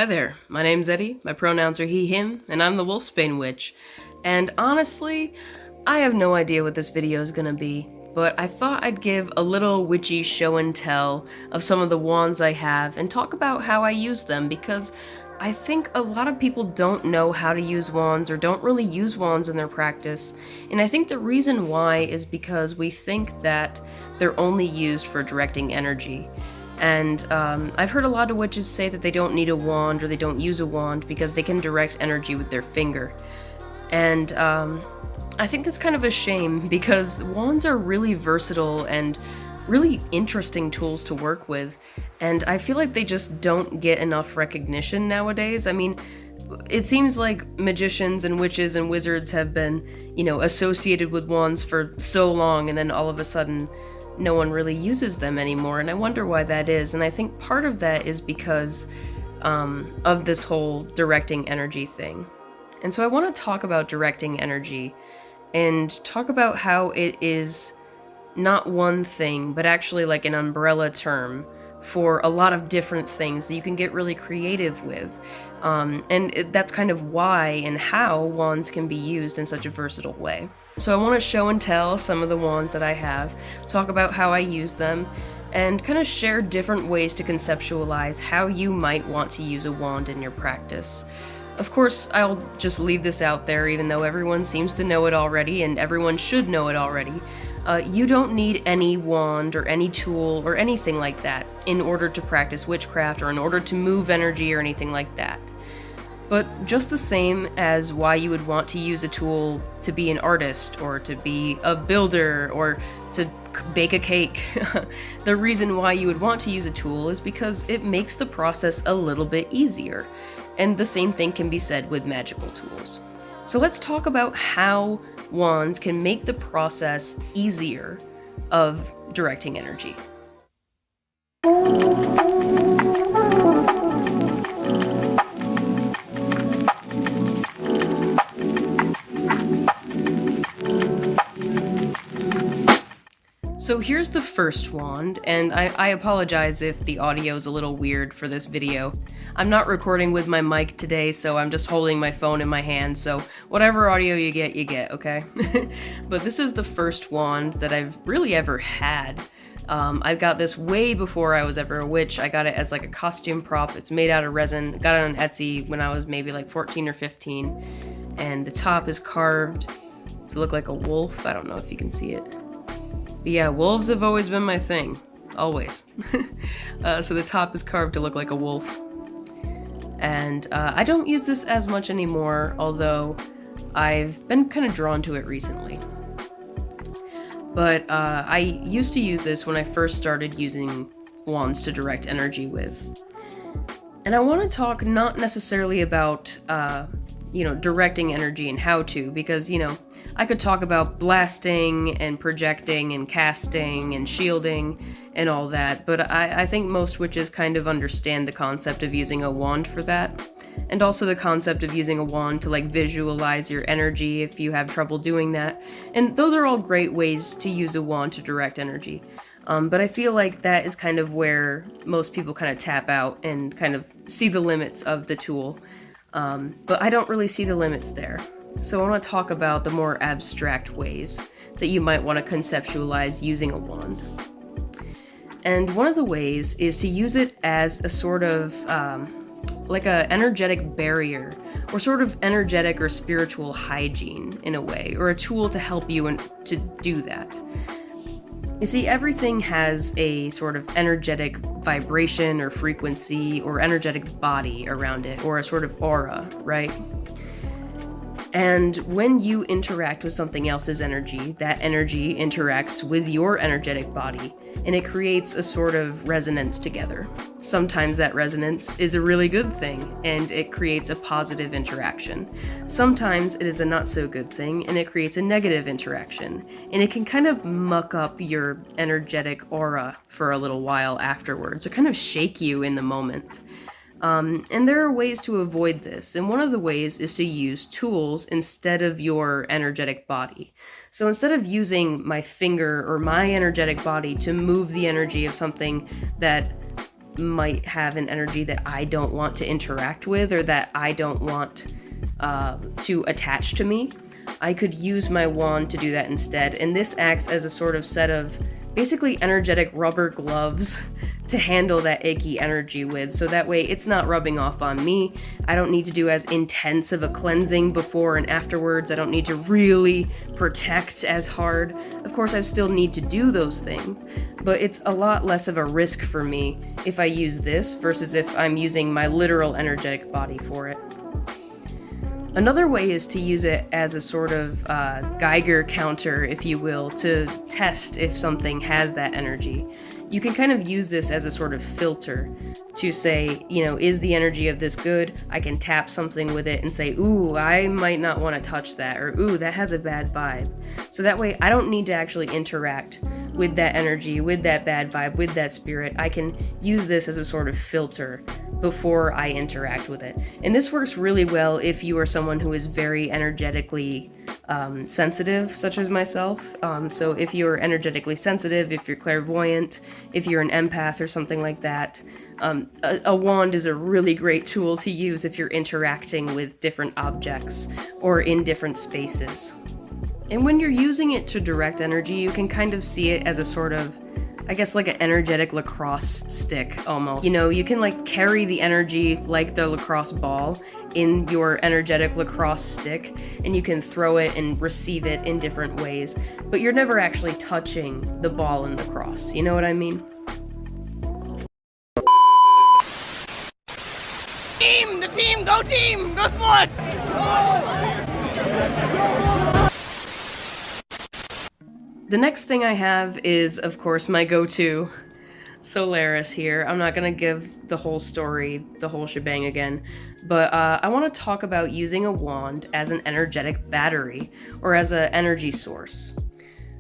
Hi there, my name's Eddie, my pronouns are he, him, and I'm the Wolfsbane Witch. And honestly, I have no idea what this video is gonna be, but I thought I'd give a little witchy show and tell of some of the wands I have and talk about how I use them, because I think a lot of people don't know how to use wands or don't really use wands in their practice, and I think the reason why is because we think that they're only used for directing energy. And I've heard a lot of witches say that they don't need a wand or they don't use a wand because they can direct energy with their finger. And I think that's kind of a shame because wands are really versatile and really interesting tools to work with. And I feel like they just don't get enough recognition nowadays. I mean, it seems like magicians and witches and wizards have been, associated with wands for so long, and then all of a sudden no one really uses them anymore, and I wonder why that is. And I think part of that is because of this whole directing energy thing. And so I want to talk about directing energy and talk about how it is not one thing, but actually like an umbrella term for a lot of different things that you can get really creative with. That's kind of why and how wands can be used in such a versatile way. So I want to show and tell some of the wands that I have, talk about how I use them, and kind of share different ways to conceptualize how you might want to use a wand in your practice. Of course, I'll just leave this out there, even though everyone seems to know it already, and everyone should know it already. You don't need any wand or any tool or anything like that in order to practice witchcraft or in order to move energy or anything like that. But just the same as why you would want to use a tool to be an artist or to be a builder or to bake a cake, the reason why you would want to use a tool is because it makes the process a little bit easier. And the same thing can be said with magical tools. So let's talk about how wands can make the process easier of directing energy. So here's the first wand, and I apologize if the audio is a little weird for this video. I'm not recording with my mic today, so I'm just holding my phone in my hand, so whatever audio you get, okay? But this is the first wand that I've really ever had. I got this way before I was ever a witch. I got it as like a costume prop. It's made out of resin. Got it on Etsy when I was maybe like 14 or 15. And the top is carved to look like a wolf. I don't know if you can see it. But yeah, wolves have always been my thing. Always. So the top is carved to look like a wolf. And I don't use this as much anymore, although I've been kind of drawn to it recently. But I used to use this when I first started using wands to direct energy with. And I want to talk not necessarily about, directing energy and how to, because, I could talk about blasting and projecting and casting and shielding and all that, but I think most witches kind of understand the concept of using a wand for that. And also the concept of using a wand to visualize your energy if you have trouble doing that. And those are all great ways to use a wand to direct energy. But I feel like that is kind of where most people kind of tap out and kind of see the limits of the tool. But I don't really see the limits there. So I want to talk about the more abstract ways that you might want to conceptualize using a wand. And one of the ways is to use it as a sort of like a energetic barrier, or sort of energetic or spiritual hygiene in a way, or a tool to help you to do that. You see, everything has a sort of energetic vibration or frequency or energetic body around it, or a sort of aura, right? And when you interact with something else's energy, that energy interacts with your energetic body, and it creates a sort of resonance together. Sometimes that resonance is a really good thing, and it creates a positive interaction. Sometimes it is a not so good thing, and it creates a negative interaction, and it can kind of muck up your energetic aura for a little while afterwards, or kind of shake you in the moment. And there are ways to avoid this, and one of the ways is to use tools instead of your energetic body. So instead of using my finger or my energetic body to move the energy of something that might have an energy that I don't want to interact with or that I don't want to attach to me, I could use my wand to do that instead. And this acts as a sort of set of basically energetic rubber gloves to handle that icky energy with, so that way it's not rubbing off on me. I don't need to do as intense of a cleansing before and afterwards. I don't need to really protect as hard. Of course, I still need to do those things, but it's a lot less of a risk for me if I use this versus if I'm using my literal energetic body for it. Another way is to use it as a sort of Geiger counter, if you will, to test if something has that energy. You can kind of use this as a sort of filter to say, you know, is the energy of this good? I can tap something with it and say, ooh, I might not want to touch that, or ooh, that has a bad vibe. So that way I don't need to actually interact with that energy, with that bad vibe, with that spirit. I can use this as a sort of filter before I interact with it. And this works really well if you are someone who is very energetically sensitive, such as myself. So if you're energetically sensitive, if you're clairvoyant, if you're an empath or something like that, a wand is a really great tool to use if you're interacting with different objects or in different spaces. And when you're using it to direct energy, you can kind of see it as a sort of, I guess, like an energetic lacrosse stick, almost. You know, you can like carry the energy like the lacrosse ball in your energetic lacrosse stick, and you can throw it and receive it in different ways, but you're never actually touching the ball in lacrosse, you know what I mean? Go sports! The next thing I have is, of course, my go-to, Solaris here. I'm not gonna give the whole story, the whole shebang again, but I want to talk about using a wand as an energetic battery, or as an energy source.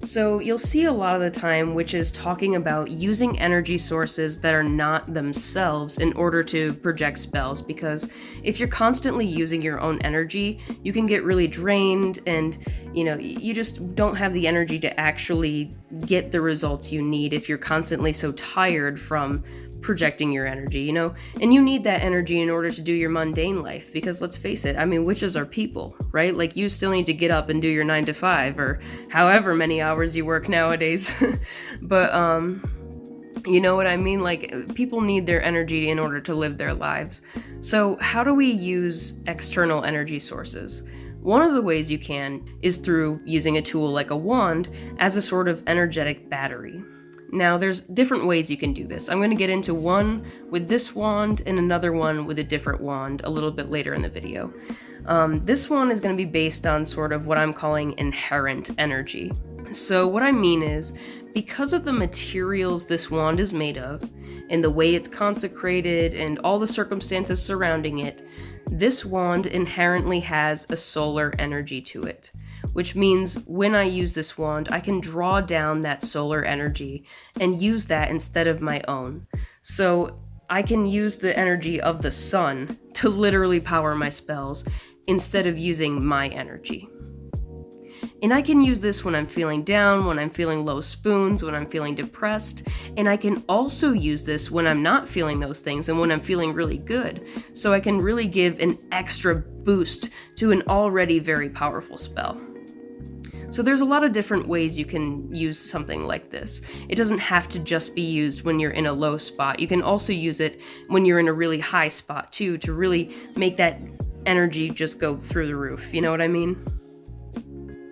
So you'll see a lot of the time witches talking about using energy sources that are not themselves in order to project spells, because if you're constantly using your own energy, you can get really drained and, you know, you just don't have the energy to actually get the results you need if you're constantly so tired from projecting your energy, you know? And you need that energy in order to do your mundane life, because let's face it, I mean, witches are people, right? Like, you still need to get up and do your 9 to 5 or however many hours you work nowadays. But you know what I mean? Like, people need their energy in order to live their lives. So how do we use external energy sources? One of the ways you can is through using a tool like a wand as a sort of energetic battery. Now, there's different ways you can do this. I'm going to get into one with this wand and another one with a different wand a little bit later in the video. This one is going to be based on sort of what I'm calling inherent energy. So what I mean is, because of the materials this wand is made of, and the way it's consecrated, and all the circumstances surrounding it, this wand inherently has a solar energy to it. Which means when I use this wand, I can draw down that solar energy and use that instead of my own. So I can use the energy of the sun to literally power my spells instead of using my energy. And I can use this when I'm feeling down, when I'm feeling low spoons, when I'm feeling depressed, and I can also use this when I'm not feeling those things and when I'm feeling really good. So I can really give an extra boost to an already very powerful spell. So there's a lot of different ways you can use something like this. It doesn't have to just be used when you're in a low spot. You can also use it when you're in a really high spot too, to really make that energy just go through the roof. You know what I mean?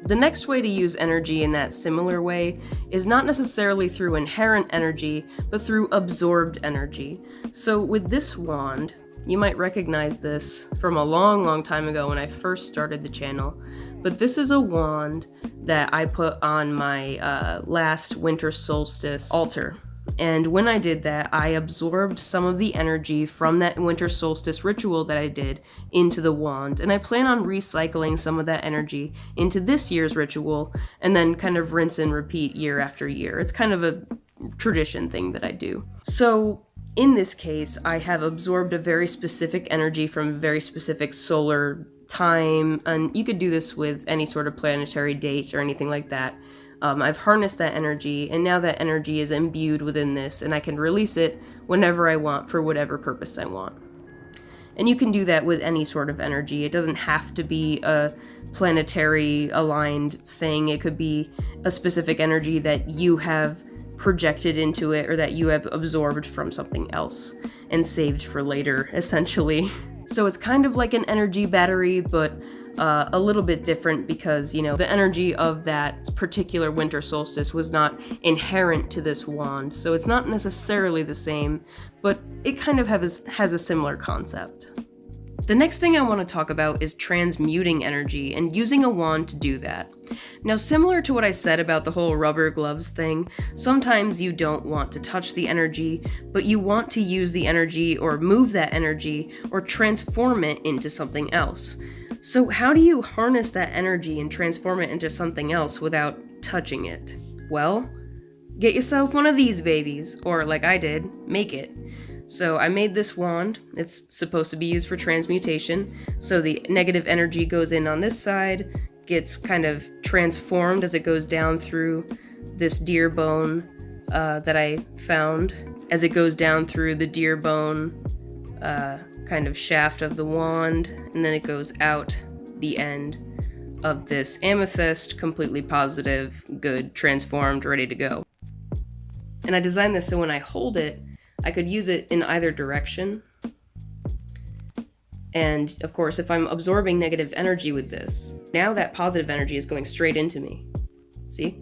The next way to use energy in that similar way is not necessarily through inherent energy, but through absorbed energy. So with this wand, you might recognize this from a long time ago when I first started the channel, but this is a wand that I put on my last winter solstice altar. And when I did that, I absorbed some of the energy from that winter solstice ritual that I did into the wand, and I plan on recycling some of that energy into this year's ritual, and then kind of rinse and repeat year after year. It's kind of a tradition thing that I do. So in this case, I have absorbed a very specific energy from a very specific solar time, and you could do this with any sort of planetary date or anything like that. I've harnessed that energy, and now that energy is imbued within this, and I can release it whenever I want for whatever purpose I want. And you can do that with any sort of energy. It doesn't have to be a planetary aligned thing. It could be a specific energy that you have projected into it or that you have absorbed from something else and saved for later, essentially. So it's kind of like an energy battery, but a little bit different because, the energy of that particular winter solstice was not inherent to this wand, so it's not necessarily the same, but it kind of has a similar concept. The next thing I want to talk about is transmuting energy and using a wand to do that. Now, similar to what I said about the whole rubber gloves thing, sometimes you don't want to touch the energy, but you want to use the energy or move that energy or transform it into something else. So how do you harness that energy and transform it into something else without touching it? Well, get yourself one of these babies, or like I did, make it. So I made this wand. It's supposed to be used for transmutation. So the negative energy goes in on this side, gets kind of transformed as it goes down through this deer bone that I found. As it goes down through the deer bone kind of shaft of the wand, and then it goes out the end of this amethyst, completely positive, good, transformed, ready to go. And I designed this so when I hold it, I could use it in either direction. And of course, if I'm absorbing negative energy with this, now that positive energy is going straight into me. See?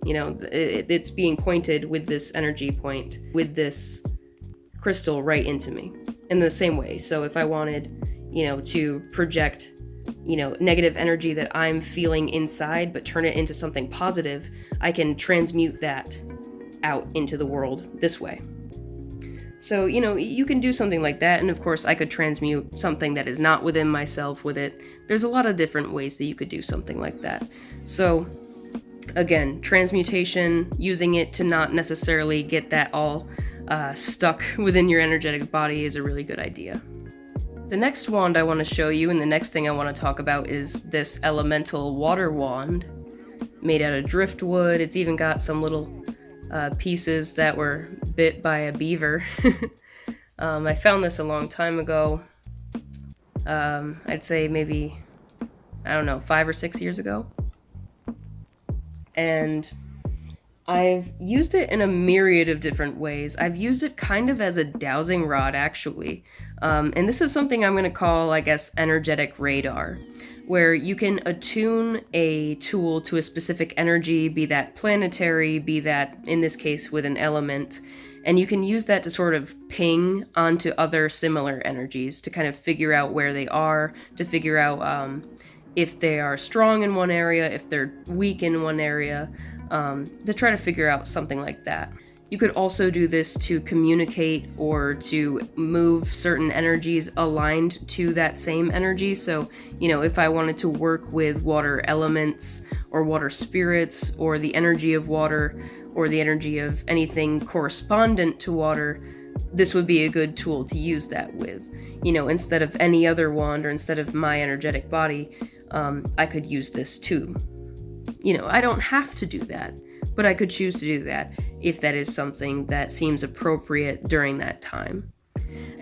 It's being pointed with this energy point, with this crystal right into me in the same way. So if I wanted, to project, negative energy that I'm feeling inside, but turn it into something positive, I can transmute that out into the world this way. So, you can do something like that, and of course I could transmute something that is not within myself with it. There's a lot of different ways that you could do something like that. So, again, transmutation, using it to not necessarily get that all stuck within your energetic body is a really good idea. The next wand I want to show you, and the next thing I want to talk about, is this elemental water wand made out of driftwood. It's even got some little pieces that were bit by a beaver. I found this a long time ago. I'd say maybe, 5 or 6 years ago. And I've used it in a myriad of different ways. I've used it kind of as a dowsing rod, actually. And this is something I'm going to call, energetic radar, where you can attune a tool to a specific energy, be that planetary, be that, in this case, with an element, and you can use that to sort of ping onto other similar energies to kind of figure out where they are, to figure out if they are strong in one area, if they're weak in one area, to try to figure out something like that. You could also do this to communicate or to move certain energies aligned to that same energy. So, if I wanted to work with water elements or water spirits or the energy of water or the energy of anything correspondent to water, this would be a good tool to use that with. Instead of any other wand or instead of my energetic body, I could use this too. I don't have to do that, but I could choose to do that if that is something that seems appropriate during that time.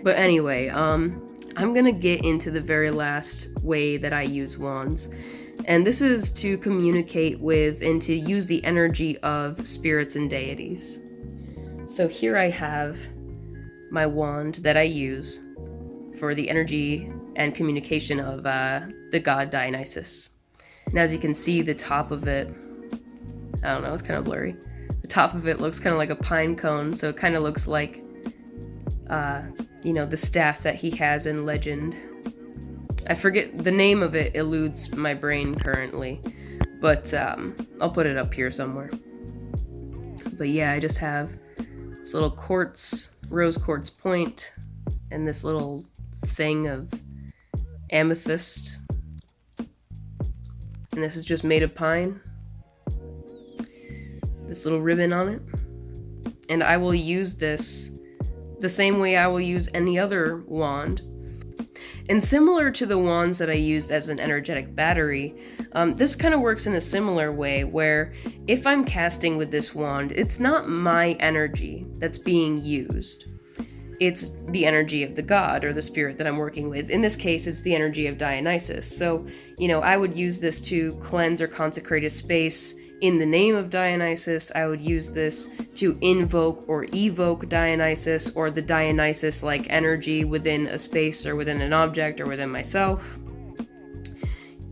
But anyway, I'm gonna get into the very last way that I use wands, and this is to communicate with and to use the energy of spirits and deities. So here I have my wand that I use for the energy and communication of the god Dionysus. And as you can see, the top of it, it's kind of blurry. The top of it looks kind of like a pine cone, so it kind of looks like, the staff that he has in legend. I forget, the name of it eludes my brain currently, but I'll put it up here somewhere. But yeah, I just have this little rose quartz point, and this little thing of amethyst. And this is just made of pine. This little ribbon on it. And I will use this the same way I will use any other wand. And similar to the wands that I used as an energetic battery, this kind of works in a similar way where if I'm casting with this wand, it's not my energy that's being used. It's the energy of the god or the spirit that I'm working with. In this case, it's the energy of Dionysus. So, I would use this to cleanse or consecrate a space in the name of Dionysus. I would use this to invoke or evoke Dionysus or the Dionysus-like energy within a space or within an object or within myself.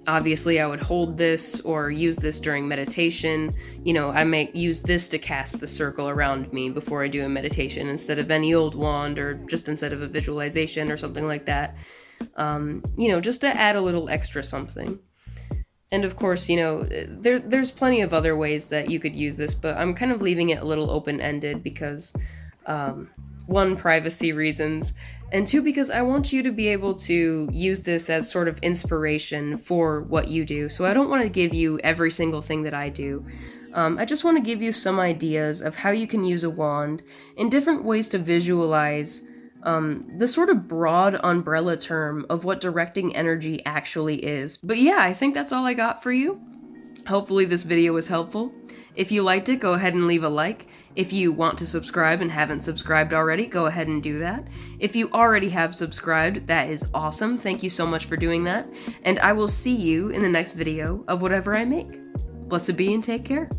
Obviously, I would hold this or use this during meditation. I may use this to cast the circle around me before I do a meditation instead of any old wand or just instead of a visualization or something like that. Just to add a little extra something. And of course, there's plenty of other ways that you could use this, but I'm kind of leaving it a little open-ended because, one, privacy reasons, and two, because I want you to be able to use this as sort of inspiration for what you do. So I don't want to give you every single thing that I do. I just want to give you some ideas of how you can use a wand in different ways to visualize the sort of broad umbrella term of what directing energy actually is. But yeah, I think that's all I got for you. Hopefully this video was helpful. If you liked it, go ahead and leave a like. If you want to subscribe and haven't subscribed already, go ahead and do that. If you already have subscribed, that is awesome. Thank you so much for doing that. And I will see you in the next video of whatever I make. Blessed be and take care.